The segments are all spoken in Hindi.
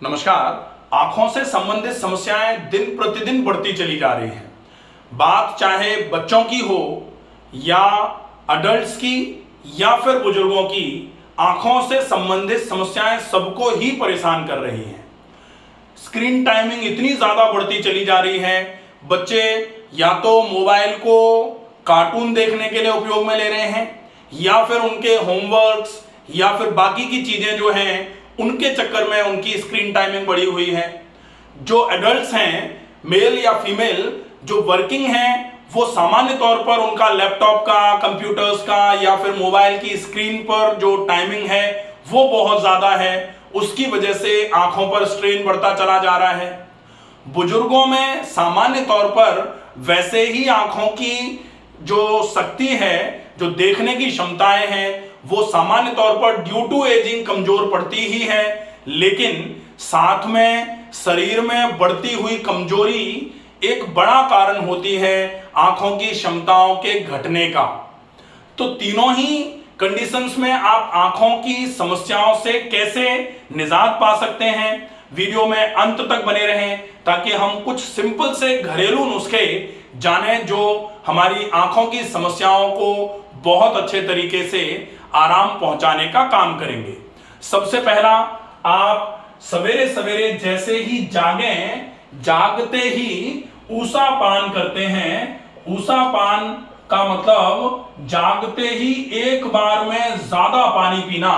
नमस्कार। आंखों से संबंधित समस्याएं दिन प्रतिदिन बढ़ती चली जा रही हैं। बात चाहे बच्चों की हो या अडल्ट्स की या फिर बुजुर्गों की, आंखों से संबंधित समस्याएं सबको ही परेशान कर रही हैं। स्क्रीन टाइमिंग इतनी ज्यादा बढ़ती चली जा रही है, बच्चे या तो मोबाइल को कार्टून देखने के लिए उपयोग में ले रहे हैं या फिर उनके होमवर्क्स या फिर बाकी की चीजें जो हैं उनके चक्कर में उनकी स्क्रीन टाइमिंग बढ़ी हुई है। जो एडल्ट्स हैं, मेल या फीमेल, जो वर्किंग हैं, वो सामान्य तौर पर उनका लैपटॉप का, कंप्यूटर्स का या फिर मोबाइल की स्क्रीन पर जो टाइमिंग है वो बहुत ज्यादा है। उसकी वजह से आंखों पर स्ट्रेन बढ़ता चला जा रहा है। बुजुर्गों में सामान्य तौर पर वैसे ही आंखों की जो शक्ति है, जो देखने की क्षमताएं हैं, वो सामान्य तौर पर ड्यू टू एजिंग कमजोर पड़ती ही है, लेकिन साथ में शरीर में बढ़ती हुई कमजोरी एक बड़ा कारण होती है आंखों की क्षमताओं के घटने का। तो तीनों ही कंडीशंस में आप आंखों की समस्याओं से कैसे निजात पा सकते हैं, वीडियो में अंत तक बने रहें ताकि हम कुछ सिंपल से घरेलू नुस्खे जानें जो हमारी आंखों की समस्याओं को बहुत अच्छे तरीके से आराम पहुंचाने का काम करेंगे। सबसे पहला, आप सवेरे सवेरे जैसे ही जागें, जागते ही ऊषा पान करते हैं। ऊषा पान का मतलब जागते ही एक बार में ज्यादा पानी पीना।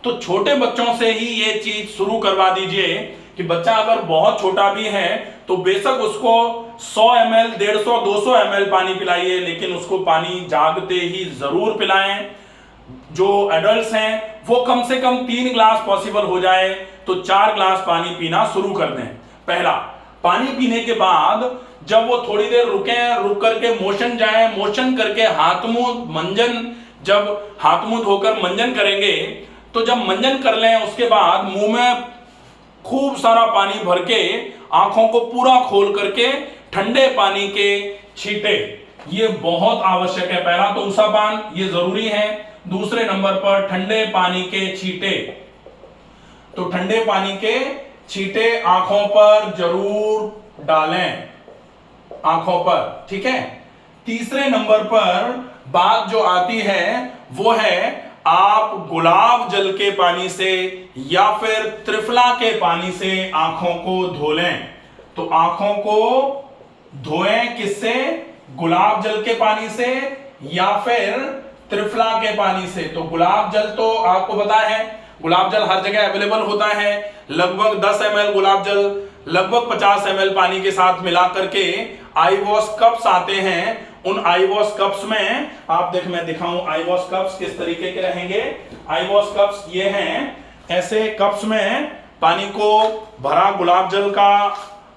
तो छोटे बच्चों से ही ये चीज शुरू करवा दीजिए कि बच्चा अगर बहुत छोटा भी है तो बेशक उसको 100 ml, 150, 200 ml पानी पिलाइए, लेकिन उसको पानी जागते ही जरूर पिलाएं। जो एडल्ट्स हैं वो कम से कम 3 ग्लास पॉसिबल हो जाए तो 4 ग्लास पानी पीना शुरू कर दें। पहला, पानी पीने के बाद जब वो थोड़ी देर रुक करके मोशन जाए, मोशन करके हाथ मुंह मंजन, जब हाथ मुंह धोकर मंजन करेंगे तो जब मंजन कर लें उसके बाद मुंह में खूब सारा पानी भर के आंखों को पूरा खोल करके ठंडे पानी के छींटे, ये बहुत आवश्यक है। पहला तो ऊषा पान, ये जरूरी है। दूसरे नंबर पर ठंडे पानी के छींटे, तो ठंडे पानी के छींटे आंखों पर जरूर डालें, आंखों पर, ठीक है। तीसरे नंबर पर बात जो आती है वो है आप गुलाब जल के पानी से या फिर त्रिफला के पानी से आंखों को धो लें। तो आंखों को धोएं किससे? गुलाब जल के पानी से या फिर त्रिफला के पानी से। तो गुलाब जल तो आपको पता है, गुलाब जल हर जगह अवेलेबल होता है। लगभग 10 ml गुलाब जल लगभग 50 ml पानी के साथ मिला करके आई वॉश कप्स आते हैं। उन आई वॉश कप्स में आप मैं दिखाऊं आई वॉश कप्स किस तरीके के रहेंगे। आई वॉश कप्स ये हैं, ऐसे कप्स में पानी को भरा, गुलाब जल का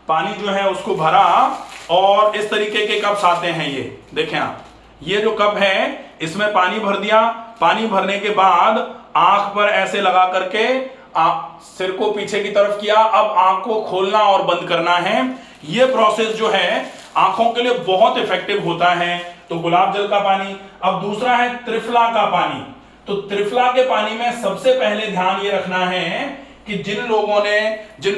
पानी जो है उसको भरा, और इस तरीके के कप्स आते हैं। ये देखें आप, ये जो कप है इसमें पानी भर दिया। पानी भरने के बाद आंख पर ऐसे लगा करके सिर को पीछे की तरफ किया। अब आंख को खोलना और बंद करना है। ये प्रोसेस जो है आंखों के लिए बहुत इफेक्टिव होता है। तो गुलाब जल का पानी। अब दूसरा है त्रिफला का पानी। तो त्रिफला के पानी में सबसे पहले ध्यान ये रखना है कि जिन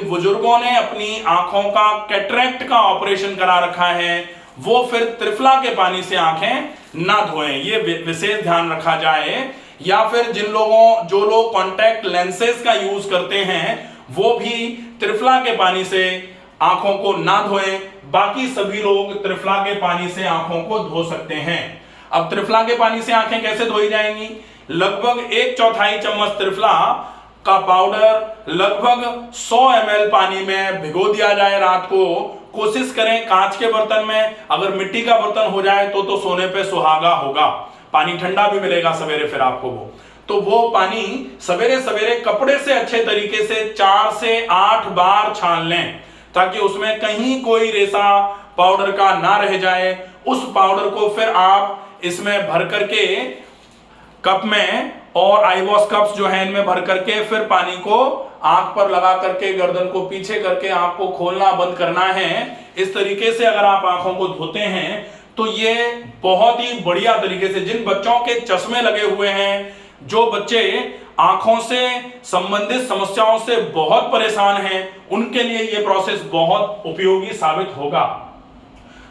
बुजुर्गों ने अपनी आंखों का कैटरेक्ट का ऑपरेशन करा रखा है वो फिर त्रिफला के पानी से आंखें ना धोएं, ये विशेष ध्यान रखा जाए। या फिर जो लोग कॉन्टैक्ट लेंसेज का यूज करते हैं वो भी त्रिफला के पानी से आंखों को ना धोएं। बाकी सभी लोग त्रिफला के पानी से आंखों को धो सकते हैं। अब त्रिफला के पानी से आंखें कैसे धोई जाएंगी? लगभग 1/4 चम्मच त्रिफला का पाउडर लगभग 100 ml पानी में भिगो दिया जाए रात को। कोशिश करें कांच के बर्तन में, अगर मिट्टी का बर्तन हो जाए तो सोने पे सुहागा होगा। पानी ठंडा भी मिलेगा सवेरे फिर आपको तो वो पानी सवेरे सवेरे कपड़े से अच्छे तरीके से 4 से 8 बार छान लें ताकि उसमें कहीं कोई रेशा पाउडर का ना रह जाए। उस पाउडर को फिर आप इसमें भर करके कप में, और आई वॉश कप्स जो है इनमें भर करके फिर पानी को आंख पर लगा करके गर्दन को पीछे करके आंख को खोलना बंद करना है। इस तरीके से अगर आप आंखों को धोते हैं तो ये बहुत ही बढ़िया तरीके से, जिन बच्चों के चश्मे लगे हुए हैं, जो बच्चे आंखों से संबंधित समस्याओं से बहुत परेशान हैं, उनके लिए यह प्रोसेस बहुत उपयोगी साबित होगा।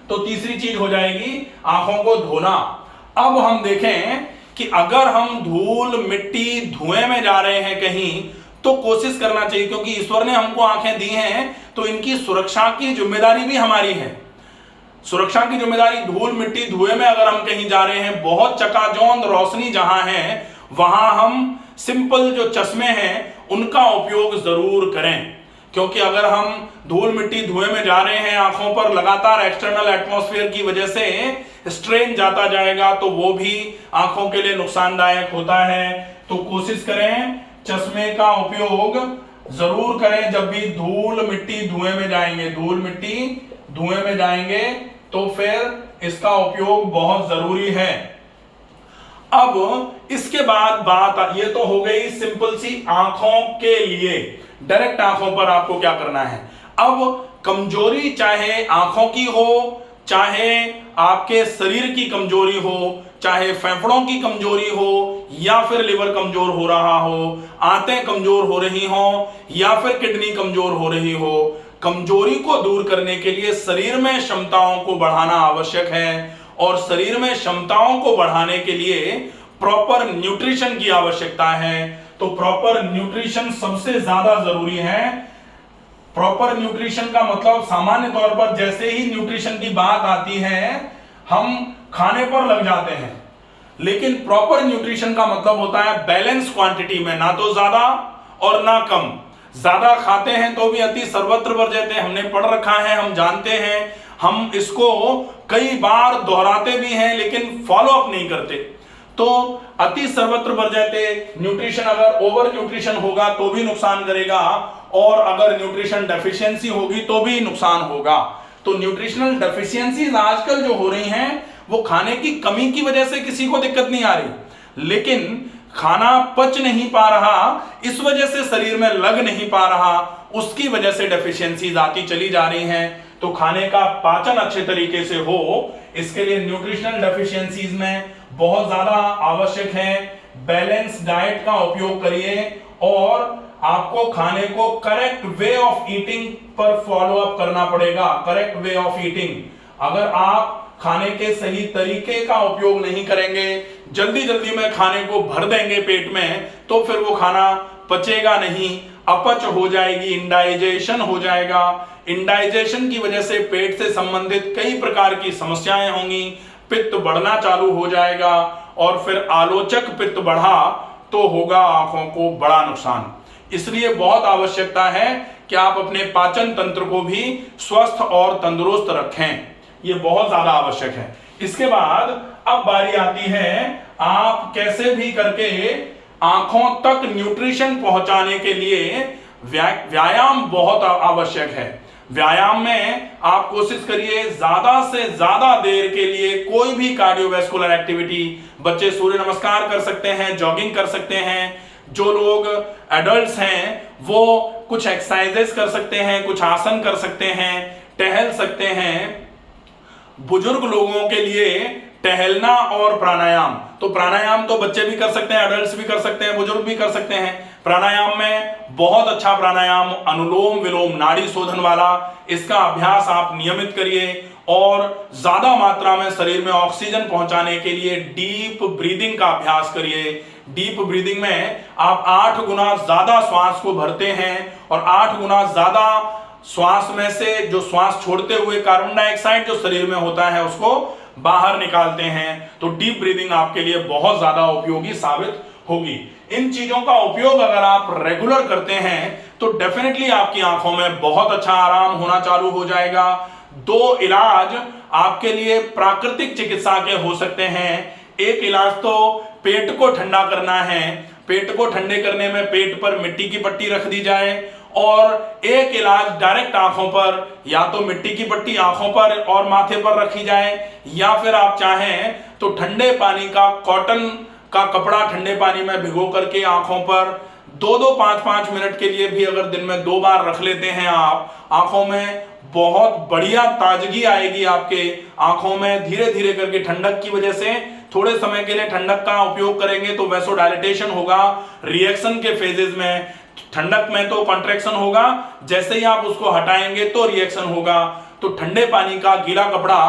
तो तीसरी चीज हो जाएगी आंखों को धोना। अब हम देखें कि अगर हम धूल मिट्टी धुएं में जा रहे हैं कहीं, तो कोशिश करना चाहिए, क्योंकि ईश्वर ने हमको आंखें दी हैं तो इनकी सुरक्षा की जिम्मेदारी भी हमारी है। सुरक्षा की जिम्मेदारी, धूल मिट्टी धुएं में अगर हम कहीं जा रहे हैं, बहुत चकाचौंध रोशनी जहां है, वहां हम सिंपल जो चश्मे हैं उनका उपयोग जरूर करें। क्योंकि अगर हम धूल मिट्टी धुएं में जा रहे हैं, आंखों पर लगातार एक्सटर्नल एटमॉस्फेयर की वजह से स्ट्रेन जाता जाएगा, तो वो भी आंखों के लिए नुकसानदायक होता है। तो कोशिश करें चश्मे का उपयोग जरूर करें जब भी धूल मिट्टी धुएं में जाएंगे। धूल मिट्टी धुएं में जाएंगे तो फिर इसका उपयोग बहुत जरूरी है। अब इसके बाद बात, ये तो हो गई सिंपल सी आंखों के लिए, डायरेक्ट आंखों पर आपको क्या करना है। अब कमजोरी चाहे आंखों की हो, चाहे आपके शरीर की कमजोरी हो, चाहे फेफड़ों की कमजोरी हो, या फिर लिवर कमजोर हो रहा हो, आंतें कमजोर हो रही हो, या फिर किडनी कमजोर हो रही हो, कमजोरी को दूर करने के लिए शरीर में क्षमताओं को बढ़ाना आवश्यक है। और शरीर में क्षमताओं को बढ़ाने के लिए प्रॉपर न्यूट्रिशन की आवश्यकता है। तो प्रॉपर न्यूट्रिशन सबसे ज्यादा जरूरी है। प्रॉपर न्यूट्रिशन का मतलब सामान्य तौर पर जैसे ही न्यूट्रिशन की बात आती है हम खाने पर लग जाते हैं, लेकिन प्रॉपर न्यूट्रिशन का मतलब होता है बैलेंस क्वांटिटी में, ना तो ज्यादा और ना कम। ज्यादा खाते हैं तो भी अति सर्वत्र वर्ज्यते, हमने पढ़ रखा है, हम जानते हैं, हम इसको कई बार दोहराते भी हैं लेकिन फॉलो अप नहीं करते। तो अति सर्वत्र वर्ज्यते, न्यूट्रिशन अगर ओवर न्यूट्रिशन होगा तो भी नुकसान करेगा, और अगर न्यूट्रिशन डेफिशिएंसी होगी तो भी नुकसान होगा। तो न्यूट्रिशनल डेफिशिएंसीज आजकल जो हो रही हैं वो खाने की कमी की वजह से किसी को दिक्कत नहीं आ रही, लेकिन खाना पच नहीं पा रहा, इस वजह से शरीर में लग नहीं पा रहा, उसकी वजह से डेफिशिएंसीज आती चली जा रही हैं। तो खाने का पाचन अच्छे तरीके से हो, इसके लिए न्यूट्रिशनल डेफिशिएंसीज में बहुत ज्यादा आवश्यक है बैलेंस डाइट का उपयोग करिए, और आपको खाने को करेक्ट वे ऑफ ईटिंग पर फॉलो अप करना पड़ेगा। करेक्ट वे ऑफ ईटिंग, अगर आप खाने के सही तरीके का उपयोग नहीं करेंगे, जल्दी जल्दी में खाने को भर देंगे पेट में, तो फिर वो खाना पचेगा नहीं, अपच हो जाएगी, इंडाइजेशन हो जाएगा। इंडाइजेशन की वजह से पेट से संबंधित कई प्रकार की समस्याएं होंगी, पित्त बढ़ना चालू हो जाएगा, और फिर आलोचक पित्त बढ़ा तो होगा आंखों को बड़ा नुकसान। इसलिए बहुत आवश्यकता है कि आप अपने पाचन तंत्र को भी स्वस्थ और तंदुरुस्त रखें, ये बहुत ज्यादा आवश्यक है। इसके बाद अब बारी आती है आप कैसे भी करके आंखों तक न्यूट्रिशन पहुंचाने के लिए व्यायाम बहुत आवश्यक है। व्यायाम में आप कोशिश करिए ज्यादा से ज्यादा देर के लिए कोई भी कार्डियोवैस्कुलर एक्टिविटी, बच्चे सूर्य नमस्कार कर सकते हैं, जॉगिंग कर सकते हैं, जो लोग एडल्ट्स हैं वो कुछ एक्सरसाइजेस कर सकते हैं, कुछ आसन कर सकते हैं, टहल सकते हैं। बुजुर्ग लोगों के लिए टहलना और प्राणायाम, तो प्राणायाम तो बच्चे भी कर सकते हैं, एडल्ट्स भी कर सकते हैं, बुजुर्ग भी कर सकते हैं। प्राणायाम में बहुत अच्छा प्राणायाम अनुलोम विलोम नाड़ी शोधन वाला, इसका अभ्यास आप नियमित करिए, और ज्यादा मात्रा में शरीर में ऑक्सीजन पहुंचाने के लिए डीप ब्रीदिंग का अभ्यास करिए। डीप ब्रीदिंग में आप 8 गुना ज्यादा श्वास को भरते हैं और 8 गुना ज्यादा श्वास में से जो श्वास छोड़ते हुए कार्बन डाइऑक्साइड जो शरीर में होता है उसको बाहर निकालते हैं। तो डीप ब्रीदिंग आपके लिए बहुत ज्यादा उपयोगी साबित होगी। इन चीजों का उपयोग अगर आप रेगुलर करते हैं तो डेफिनेटली आपकी आंखों में बहुत अच्छा आराम होना चालू हो जाएगा। 2 इलाज आपके लिए प्राकृतिक चिकित्सा के हो सकते हैं। एक इलाज तो पेट को ठंडा करना है, पेट को ठंडे करने में पेट पर मिट्टी की पट्टी रख दी जाए, और एक इलाज डायरेक्ट आंखों पर, या तो मिट्टी की पट्टी आंखों पर और माथे पर रखी जाए, या फिर आप चाहें तो ठंडे पानी का कॉटन का कपड़ा ठंडे पानी में भिगो करके आंखों पर 2-2 5-5 मिनट के लिए भी अगर दिन में 2 बार रख लेते हैं आप, आंखों में बहुत बढ़िया ताजगी आएगी। आपके आंखों में धीरे धीरे करके ठंडक की वजह से थोड़े समय के लिए ठंडक का उपयोग करेंगे तो वैसोडाइलेटेशन होगा। रिएक्शन के फेजेस में ठंडक में तो कॉन्ट्रैक्शन होगा, जैसे ही आप उसको हटाएंगे तो रिएक्शन होगा। तो ठंडे पानी का गीला कपड़ा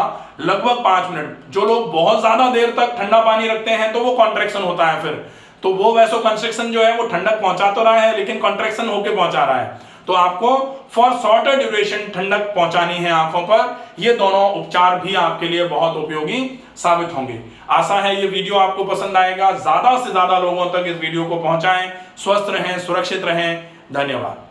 लगभग 5 मिनट, जो लोग बहुत ज्यादा देर तक ठंडा पानी रखते हैं तो वो कॉन्ट्रैक्शन होता है, फिर तो वो वैसो कंस्ट्रिक्शन जो है वो ठंडक पहुंचा तो रहा है लेकिन कॉन्ट्रैक्शन होके पहुंचा रहा है। तो आपको फॉर शॉर्टर ड्यूरेशन ठंडक पहुंचानी है आंखों पर। ये दोनों उपचार भी आपके लिए बहुत उपयोगी साबित होंगे। आशा है ये वीडियो आपको पसंद आएगा। ज्यादा से ज्यादा लोगों तक इस वीडियो को पहुंचाएं। स्वस्थ रहें, सुरक्षित रहें। धन्यवाद।